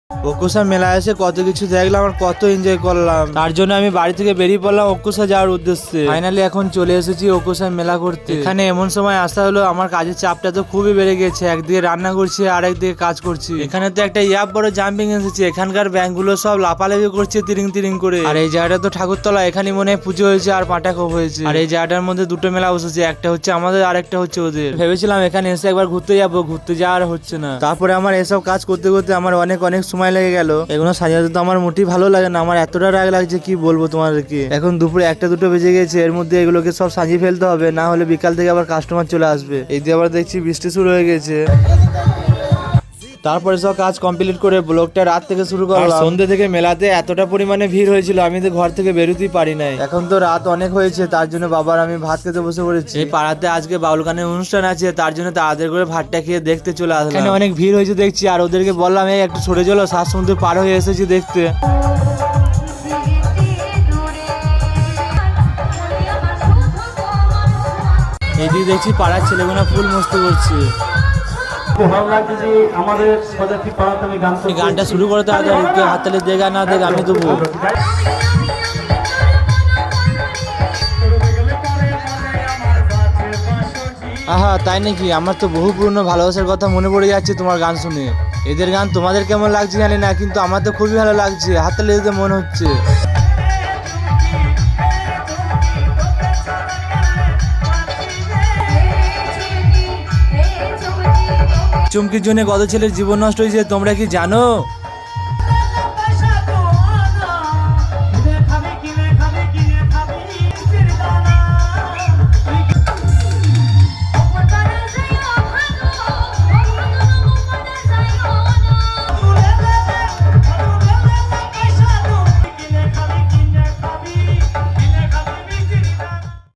ওকুশা মেলায় এসে কত কিছু দেখলাম আর কত এনজয় করলাম, তার জন্য আমি বাড়ি থেকে বেরিয়ে পড়লাম ওকুশা যাওয়ার উদ্দেশ্যে। ফাইনালি এখন চলে এসেছি ওকুশা মেলা করতে। এখানে এমন সময় আসা হলো আমার কাজের চাপটা তো খুবই বেড়ে গেছে, একদিকে রান্না করছি আর একদিকে কাজ করছি। এখানে তো একটা ইয়াব বড় জাম্পিং এসেছে, এখানকার ব্যাংকগুলো সব লাফালাফি করছে তিরিং তিরিং করে। আর এই জায়গাটা তো ঠাকুরতলা, এখানে মনে হয় পুজো হয়েছে আর পাটাকো হয়েছে। আর এই জায়গাটার মধ্যে দুটো মেলা বসেছে, একটা হচ্ছে আমাদের আর একটা হচ্ছে ওদের। ভেবেছিলাম এখানে এসে একবার ঘুরতে যাবো, ঘুরতে যাওয়ার হচ্ছে না। তারপরে আমার এসব কাজ করতে করতে আমার অনেক সময় লেগে গেল। এগুলো সাজাতে তো আমার মোটেই ভালো লাগে না, আমার এতটা রাগ লাগছে কি বলবো তোমাদেরকে। এখন দুপুরে 1টা 2টো বেজে গেছে, এর মধ্যে এগুলোকে সব সাজিয়ে ফেলতে হবে, না হলে বিকাল থেকে আবার কাস্টমার চলে আসবে। এই দিয়ে আবার দেখছি বৃষ্টি শুরু হয়ে গেছে। তারপরে সব কাজ কমপ্লিট করে ব্লগটা রাত থেকে শুরু করলাম। সন্ধ্যে থেকে মেলাতে এতটা পরিমাণে ভিড় হয়েছিল আমি তো ঘর থেকে বেরোতেই পারি নাই। এখন তো রাত অনেক হয়েছে, তার জন্য বাবার আমি ভাত খেতে বসে পড়েছি। এই পাড়াতে আজকে বাউল গানের অনুষ্ঠান আছে, তার জন্য তাড়াতাড়ি করে ভাতটা খেয়ে দেখতে চলে আসলাম। এখানে অনেক ভিড় হয়েছে দেখছি, আর ওদেরকে বললাম এই একটু সরে চলো, সাত সমুদ্র পার হয়ে এসেছি দেখতে। এদিকে দেখছি পাড়ার ছেলেগুলো ফুল মস্তি করছে। গানটা শুরু করতে হাততালি দেখা না দেখ আমি দেবো। আহা তাই নাকি, আমার তো বহু পুরনো ভালোবাসার কথা মনে পড়ে যাচ্ছে তোমার গান শুনে। এদের গান তোমাদের কেমন লাগছে জানি না, কিন্তু আমার তো খুবই ভালো লাগছে, হাততালি দিতে মনে হচ্ছে। চুমকির জন্য কত ছেলের জীবন নষ্ট হয়েছে তোমরা কি জানো?